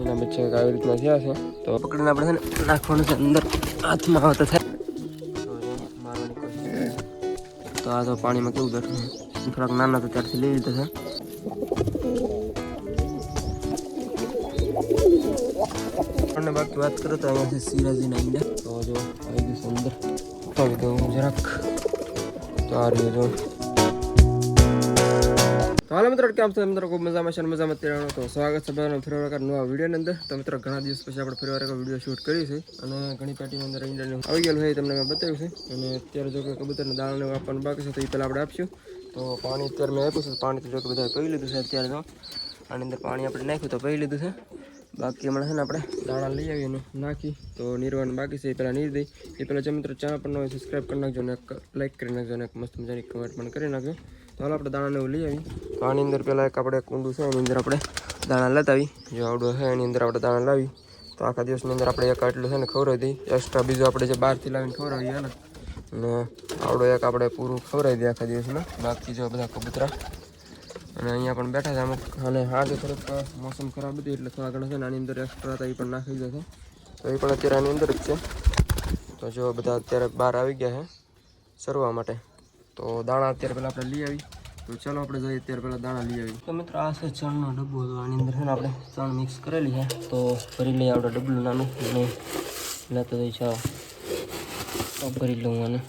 એના બચ્ચા આવી રીતના થયા છે. તો પકડીને આપણે છે ને નાખવાનું છે અંદર, હાથમાં આવતા થાય મારવાની કોશિશ કરીએ. તો આ તો પાણીમાં કેવું બેઠું છે, થોડાક નાના તો ત્યારથી લઈ લીધા છે. અને બાકી વાત કરો તો અહીંયાથી સિરાજીના ઈંડા તો જો આવી ગયું છે અંદર. ઉઠાવી દઉં જરાક તો આ રહ્યું જો. તો હાલો મિત્રો, કેમ છો મિત્રો? ખૂબ મજામાં છે, મજામાં રહેવાનો. તો સ્વાગત છે બધાનું ફરી વખત નવા વિડીયોની અંદર. તો મિત્રો ઘણા દિવસ પછી આપણે ફરી વાર એક વિડીયો શૂટ કર્યું છે અને ઘણી પેટીની અંદર ઈંડાને આવી ગયેલું છે, તમને મેં બતાવ્યું છે. અને અત્યારે જો કે કબૂતરને દાણાને આપવાનું બાકી છે તો એ પહેલાં આપણે આપશું. તો પાણી અત્યારે મેં આપ્યું છે, પાણી તો જો કે બધા પી લીધું છે. અત્યારે તો આની અંદર પાણી આપણે નાખ્યું તો પી લીધું છે. બાકી હમણાં છે ને આપણે દાણા લઈ આવીને નાખી તો નીરવાનું બાકી છે, એ પહેલાં નીર દઈ. એ પહેલાં જે મિત્રો ચેનલ પર ન હોય સબસ્ક્રાઈબ કરી નાખજો અને લાઈક કરી નાખજો અને એક મસ્ત મજાની કમેન્ટ પણ કરી નાખજો. તો હાલ આપણે દાણાને એવું લઈ આવી. તો આની અંદર પહેલાં એક આપણે કુંડું છે, એની અંદર આપણે દાણા લેતા આવી. જો આવડું છે એની અંદર આપણે દાણા લાવી તો આખા દિવસની અંદર આપણે એક આટલું છે ને ખવડાવી દઈએ. એક્સ્ટ્રા બીજું આપણે જે બહારથી લાવીને ખવડાવીએ અલગ, અને આવડો એક આપણે પૂરું ખવડાવી દઈએ આખા દિવસમાં. બાકી જો બધા કબૂતરા અને અહીંયા પણ બેઠા છે અમુક. અને આજે થોડુંક મોસમ ખરાબ હતી એટલે થોડા ઘણા છે ને આની અંદર એક્સ્ટ્રા હતા, એ પણ નાખી દીધા છે. તો એ પણ અત્યારે આની અંદર જ છે. તો જો બધા અત્યારે બહાર આવી ગયા છે સરવા માટે. તો દાણા અત્યારે પહેલાં આપણે લઈ આવી. તો ચાલો આપણે જઈએ અત્યારે પહેલાં દાણા લઈ આવી. તો મિત્રો આ છે ચણનો ડબ્બો. તો આની અંદર છે ને આપણે ચણ મિક્સ કરેલી છે. તો ભરી લઈએ આપણે ડબલું નાનું અને લેતો જઈ. ચાલો ભરી લઉં આને.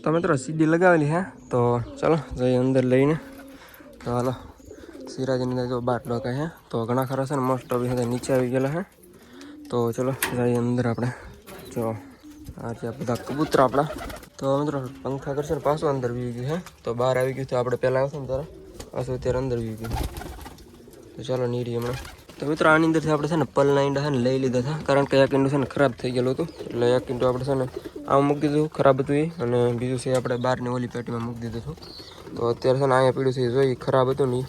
તો મિત્રો સીડી લગાવેલી હે. તો ચાલો જઈએ અંદર લઈને. તો હાલો સિરાજીની અંદર જો 12 ડોકા છે. તો ઘણા ખરા છે ને મોસ્ટ ઓફ નીચે આવી ગયેલા છે. તો ચલો જઈએ અંદર આપણે. જો આ છે બધા કબૂતરા આપણા. તો મિત્રો પંખા કરશે ને પાછું અંદર વી ગયું છે. તો બહાર આવી ગયું. તો આપણે પહેલાં આવશે ને ત્યારે પાછું અત્યારે અંદર વી ગયું. તો ચાલો નીરી હમણાં. તો મિત્રો આની અંદરથી આપણે છે ને પલના ઈંડા છે ને લઈ લીધા હતા, કારણ કે એક ઈંડું છે ને ખરાબ થઈ ગયેલું હતું. એટલે એક ઈંડું આપણે છે ને આમ મૂકી દીધું, ખરાબ હતું એ. અને બીજું છે આપણે બહારની ઓલી પેટીમાં મૂકી દીધું હતું. તો અત્યારે છે ને અહીંયા પીડ્યું છે એ જોઈ ખરાબ હતું નહીં.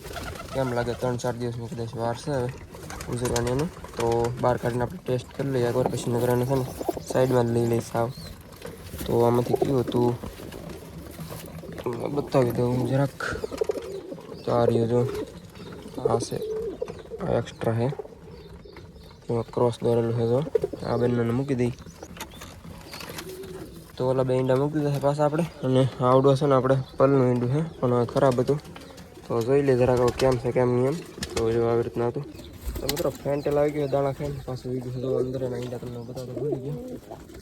કેમ લાગે 3-4 દિવસની કદાચ વાર છે હવે ઉજરવાની એનું. તો બહાર કાઢીને આપણે ટેસ્ટ કરી લઈએ એકવાર, પછી નગરાને છે ને સાઈડમાં જ લઈ લઈએ સાવ. તો આમાંથી કેવું હતું બતાવી દઉં જરાક. તો આ રહ્યું જો, આ છે આ એક્સ્ટ્રા છે, એમાં ક્રોસ દોરેલું છે. તો આ બંનેને મૂકી દઈ. તો ઓલા બે ઈંડા મૂકી દીધા છે પાછા આપણે. અને આવડું છે ને આપણે પલનું ઈંડું છે પણ ખરાબ હતું. તો જોઈ લે જરાક કેમ છે કેમ નહીં એમ. તો જો આવી રીતના હતું. તો મિત્રો ફેન્ટેલ આવી ગયો, દાણા ખાઈને પાછું આવી ગયું છે. તો અંદર એના ઈંડા તમને બતાવતો ભૂલી ગયો,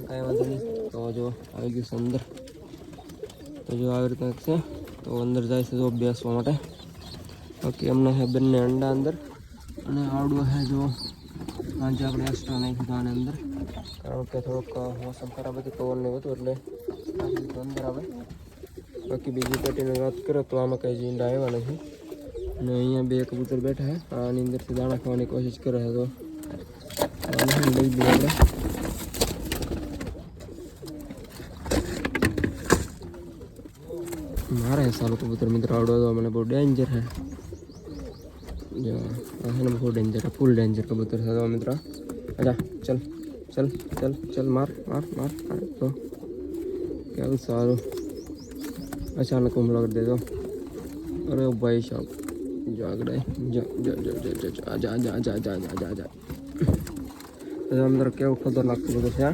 કાંઈ વાંધો નહીં. તો જો આવી ગયું છે અંદર. તો જો આવી રીતના છે. તો અંદર જાય છે જો બેસવા માટે. બાકી એમને છે બંને અંડા અંદર. અને આવડું છે જો આજે આપણે એક્સ્ટ્રા નાખ્યું આની અંદર, કારણ કે થોડોક મોસમ ખરાબ હતું, પવન ને હતું એટલે અંદર આવે. બાકી બીજી પેટીની વાત કરો તો આમાં કંઈ ઈંડા આવ્યા નથી. અને અહીંયા બે કબૂતર બેઠા છે, આની અંદરથી દાણા ખાવાની કોશિશ કરે છે. તો લઈ લઈએ આપણે. મારે સારું કબૂતર મિત્રો આવડો તો મને બહુ ડેન્જર છે. જો આ છે ને બહુ ડેન્જર છે, ફૂલ ડેન્જર કબૂતર છે. તો મિત્રો અચ્છા ચલ ચલ ચલ ચલ માર માર માર. તો કેવું સારું અચાનક હુમલો કરી દેજો. અરે ભાઈ સાહેબ જો આગળ જા જા જા જા જા જા જા. તો અંદર કેવું ખતરનાક કબૂતર છે.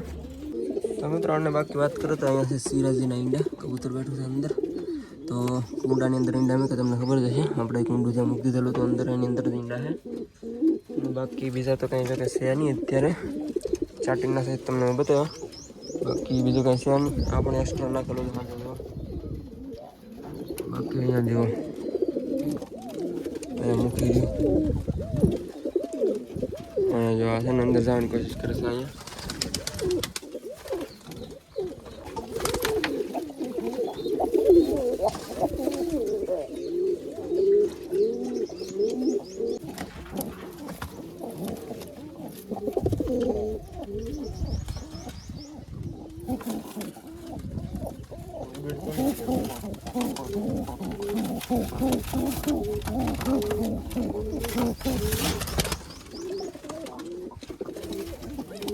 તો મિત્રો આને બાકી વાત કરો તો અહીંયાથી સિરાજીના ઈંડા કબૂતર બેઠું છે અંદર. તો કુંડાની અંદર ઈંડા મૂકે તમને ખબર જ છે. આપણે કુંડું જ્યાં મૂકી દીધેલું તો અંદર એની અંદર ઈંડા છે. બાકી બીજા તો કંઈ જોકે છે નહીં અત્યારે. ચાટીના સહિત તમને બતાવ્યો. બાકી બીજું કંઈ છે નહીં. આ પણ એક્સ્ટ્રા નાખેલું છે. બાકી અહીંયા જો અહીંયા મૂકી રહ્યું. અહીંયા જો આ છે ને અંદર જવાની કોશિશ કરે છે. અહીંયા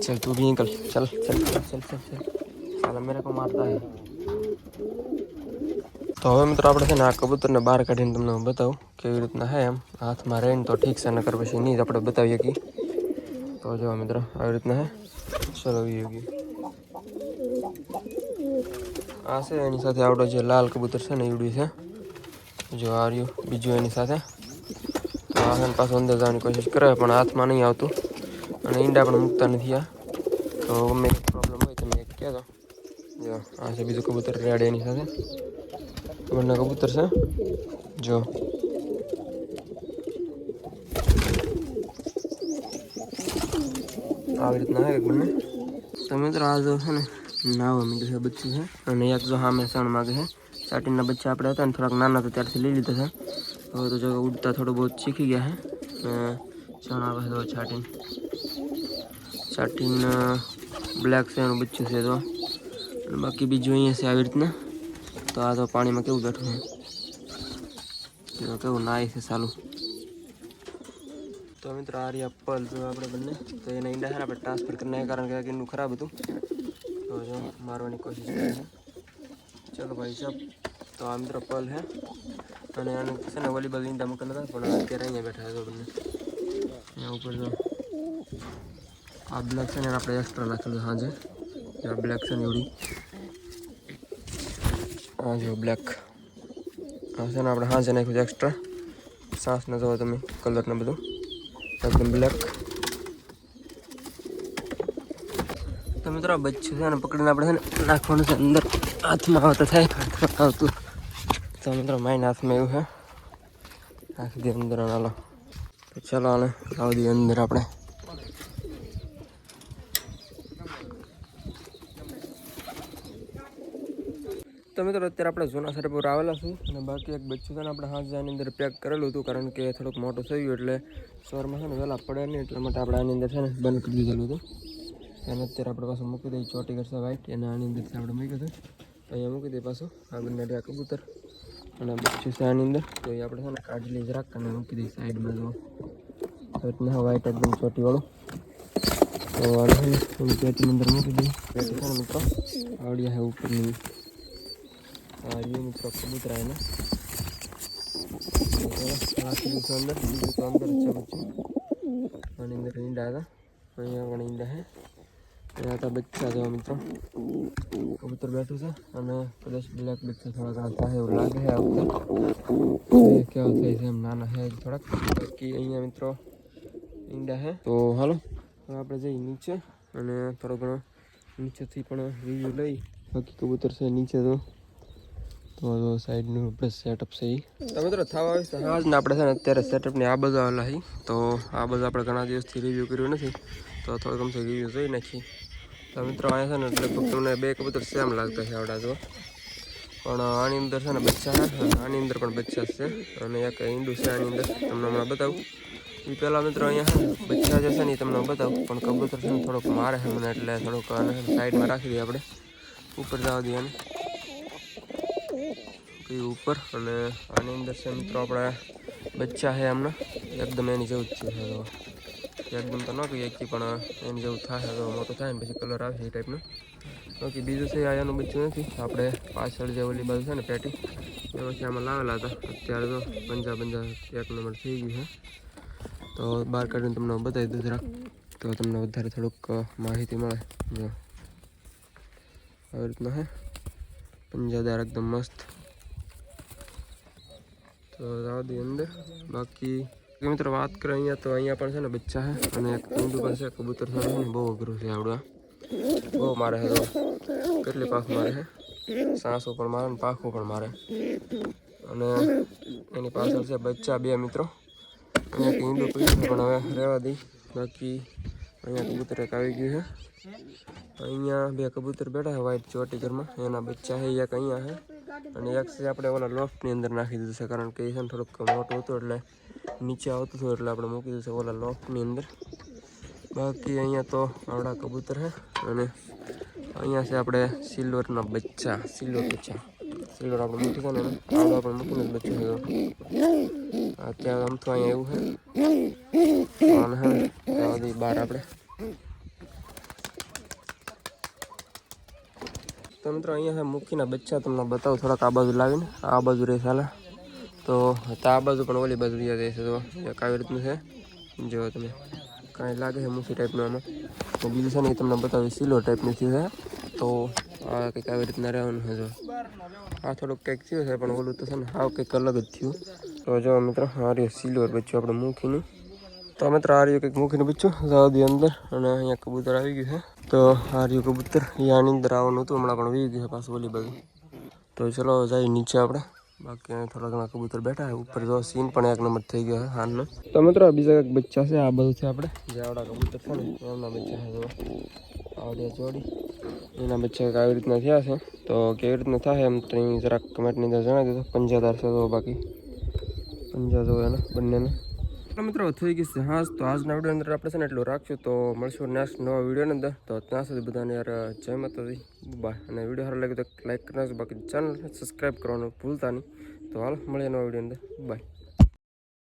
चल तू भी निकल. चल चल चल चल चल. साला मेरे को मारता है. તો હવે મિત્રો આપણે છે ને આ કબૂતરને બહાર કાઢીને તમને બતાવું કેવી રીતના હે એમ હાથમાં રહીને તો ઠીક છે, નકર પછી નહીં જ આપણે બતાવીએ કે. તો જો મિત્રો આવી રીતના હે. ચલો ગયું આ છે એની સાથે આવડો જે લાલ કબૂતર છે ને ઈવડું છે. જો આ રહ્યું બીજું એની સાથે. તો આ પાછું અંદર જવાની કોશિશ કરે પણ હાથમાં નહીં આવતું અને ઈંડા પણ મૂકતા નથી આ. તો ગમે પ્રોબ્લેમ હોય તમે એક કહેજો. જો આ છે બીજું કબૂતર રેડ એની સાથે બંને કબૂતર છે. જો આવી રીતના હે બંને. તો મિત્રો આ જો છે ને નાવા મીઠું છે બચ્ચું છે અને એક જો સામે સણ માગે છે. સાટીના બચ્ચા આપણે હતા ને થોડાક નાના હતા ત્યારથી લઈ લીધા છે. હવે તો જો ઉડતા થોડું બહુ શીખી ગયા છે. સણ આવે છે તો છાટીને બ્લેક છે એનું બચ્ચું છે તો બાકી બીજું અહીંયા છે આવી રીતના. તો આ તો પાણીમાં કેવું બેઠું છે કેવું નાય છે સાલું. તો મિત્રો આ રહ્યા પલ જો આપણે બંને તો એના ઈંડા છે આપણે ટ્રાન્સફર કરીને કારણ કે ઈંડું ખરાબ હતું તો જો મારવાની કોશિશ કરે છે. ચલો ભાઈ સાહેબ તો આ મિત્રો પલ છે અને આને છે ને વોલીબોલ ઈંડા મૂકેલા હતા પણ અત્યારે અહીંયા બેઠા છે બંને. એના ઉપર જો આ બ્લેક છે ને આપણે એક્સ્ટ્રા નાખેલું સાંજે. આ બ્લેક છે ને એવડી હા જો બ્લેક હા છે ને આપણે સાંજે નાખ્યું છે એક્સ્ટ્રા. સાસને જોવો તમે કલરને બધું એકદમ બ્લેક. તો મિત્રો બચ્ચું છે ને પકડીને આપણે છે ને નાખવાનું છે અંદર. હાથમાં આવતા થાય હાથમાં આવતું તો મિત્રો માઇન હાથમાં એવું છે નાખી દે અંદર. હાલો તો ચાલો આને લાવી દઈએ અંદર આપણે. તો મિત્રો અત્યારે આપણે જૂના સર પર આવેલા છું અને બાકી એક બચ્ચું છે ને આપણે હાથ આની અંદર પેક કરેલું હતું કારણ કે થોડુંક મોટું થઈ ગયું એટલે સવારમાં છે ને વહેલા પડે નહીં એટલા માટે આપણે આની અંદર છે ને બંધ કરી દીધેલું હતું. અને અત્યારે આપણે પાછું મૂકી દઈએ ચોટી કરશે વાઇટ એને આની અંદરથી આપણે મૂક્યું હતું અહીંયા મૂકી દઈએ પાછું આ બંને રહ્યા કબૂતર અને બચ્ચું છે આની અંદર. તો એ આપણે છે ને કાઢી લઈ જરાક અને મૂકી દઈએ સાઈડમાં જો રીતના વાઇટ એકદમ ચોટીવાળું. તો પેટીની અંદર મૂકી દઈએ. પેટી છે ને મિત્રો આવડિયા છે ઉપરની ये मित्र कबूतर है ना રાખી દીધું અંદર. બીજું તો અંદર છે બચ્ચું આની અંદર ઈંડા હતા અહીંયા પણ ઈંડા છે. અહીંયા હતા બચ્ચા જેવા મિત્રો કબૂતર બેઠું છે અને કદાચ બ્લેક બચ્ચા થોડા ઘણા થાય એવું લાગે છે આ વખતે કેવા થાય છે એમ નાના છે થોડાક. બાકી અહીંયા મિત્રો ઈંડા છે. તો હાલો હવે આપણે જઈએ નીચે અને થોડો ઘણો નીચેથી પણ રિવ્યૂ લઈ. બાકી કબૂતર છે નીચે તો સાઈડનું આપણે સેટઅપ છે તો મિત્રો થવા આવે છે હા જ ને આપણે છે ને અત્યારે સેટઅપની આ બાજુ આવેલા છીએ. તો આ બાજુ આપણે ઘણા દિવસથી રિવ્યૂ કર્યું નથી તો થોડું ગમશે રિવ્યૂ જોઈ નાખીએ. તો મિત્રો અહીંયા છે ને લગભગ તમને બે કબૂતર સેમ લાગતા છે આવડા જો પણ આની અંદર છે ને બચ્ચા છે આની અંદર પણ બચ્ચા છે અને એક ઈંડું છે આની અંદર તમને હમણાં બતાવું. એ પહેલાં મિત્રો અહીંયા છે ને બચ્ચા જે છે ને એ તમને બતાવું પણ કબૂતર છે ને થોડુંક મારે છે મને એટલે થોડુંક આને સાઈડમાં રાખી દઈએ આપણે ઉપર જવા દઈએ અને ઉપર. અને આની અંદર છે મિત્રો આપણા બચ્ચા છે એમના એકદમ એની જેવું જ છે એકદમ તો ન કહીએ કે પણ એની જેવું થાય તો મોટું થાય ને પછી કલર આવે એ ટાઈપનું. બાકી બીજું છે આયાનું બચ્ચું નથી આપણે પાછળ જે ઓલી બાજુ છે ને પેટી એ પછી આમાં લાવેલા હતા. અત્યારે તો પંજા એક નંબર થઈ ગયું છે તો બહાર કાઢીને તમને બતાવી દઉં જરાક તો તમને વધારે થોડુંક માહિતી મળે. જો આવી રીતના હે પંજાદાર એકદમ મસ્ત. તો જવા દઈએ અંદર. બાકી મિત્રો વાત કરીએ અહીંયા તો અહીંયા પણ છે ને બચ્ચા છે અને એક ઈંડું પણ છે. કબૂતર છે ને બહુ અઘરું છે આવડું બહુ મારે છે તો કેટલી પાખ મારે છે સાસો પણ મારે ને પાખું પણ મારે અને એની પાછળ છે બચ્ચા બે મિત્રો. અહીંયા એક ઈંડું પીડ્યું પણ હવે રહેવા દઈ. બાકી અહીંયા કબૂતર એક આવી ગયું છે. અહીંયા બે કબૂતર બેઠા છે વાઇટ ચોટી ઘરમાં એના બચ્ચા છે એક અહીંયા છે અને એક છે આપણે ઓલા લોફ્ટની અંદર નાખી દીધું છે કારણ કે એ છે ને થોડુંક મોટું હતું એટલે નીચે આવતું હતું એટલે આપણે મૂકી દીધું છે ઓલા લોફ્ટની અંદર. બાકી અહીંયા તો આવડા કબૂતર છે અને અહીંયા છે આપણે સિલ્વરના બચ્ચા સિલ્વર આપણે મૂકી છે ને આવડા પણ મૂકીને જ બચ્ચું છે. અત્યારે આમ તો અહીંયા એવું છે અને હા બહાર આપણે તો મિત્રો અહીંયા છે મૂકીના બચ્ચા તમને બતાવું થોડાક આ બાજુ લાવીને આ બાજુ રહે ચાલે તો આ બાજુ પણ ઓલી બાજુ રહ્યા જાય છે તો એક આવી રીતનું છે જો તમે કાંઈ લાગે છે મૂકી ટાઈપનું આમાં તો બીજું છે ને એ તમને બતાવી સિલો ટાઈપનું થયું છે તો આ કંઈક આવી રીતના રહેવાનું છે જો આ થોડુંક કંઈક થયું છે પણ ઓલું તો છે ને હાવ કંઈક અલગ જ થયું તો જો મિત્રો આ રહ્યું સિલ્વર બચ્ચું આપણે મૂકીનું તો મિત્રો આ રહ્યું કંઈક મૂકીને બચ્ચું જાવદી અંદર અને અહીંયા કબૂતર આવી ગયું છે તો આ રહ્યું કબૂતર એ આની અંદર આવવાનું હતું હમણાં પણ વી ગયું છે પાછું ઓલી બાજુ તો ચલો જઈએ નીચે આપણે બાકી થોડા ઘણા કબૂતર બેઠા છે ઉપર જો સીન પણ એક નંબર થઈ ગયો છે હાલનો તો મિત્રો બીજા કંઈક બચ્ચા છે આ બધું છે આપણે જે આવડા કબૂતર છે ને એમના બચ્ચા છે જો આવડ્યા જોડી એના બચ્ચા કંઈક આવી રીતના થયા છે તો કેવી રીતના થાય એમ તો જરાક કમેન્ટની અંદર જણાવી દીધો 50,000 છે તો બાકી 50 જો એના બંનેને તો મિત્રો થઈ ગઈ છે હા તો આજના વિડીયો અંદર આપણે છે ને એટલું રાખશું તો મળશું નેક્સ્ટ નવા વિડીયોની અંદર તો ત્યાં સુધી બધાને યાર જય માતાજી બાય અને વિડીયો સારો લાગે તો લાઈક કરી નાખજો બાકી ચેનલ સબસ્ક્રાઈબ કરવાનું ભૂલતા નહીં તો હાલ મળીએ નવા વિડીયો અંદર બાય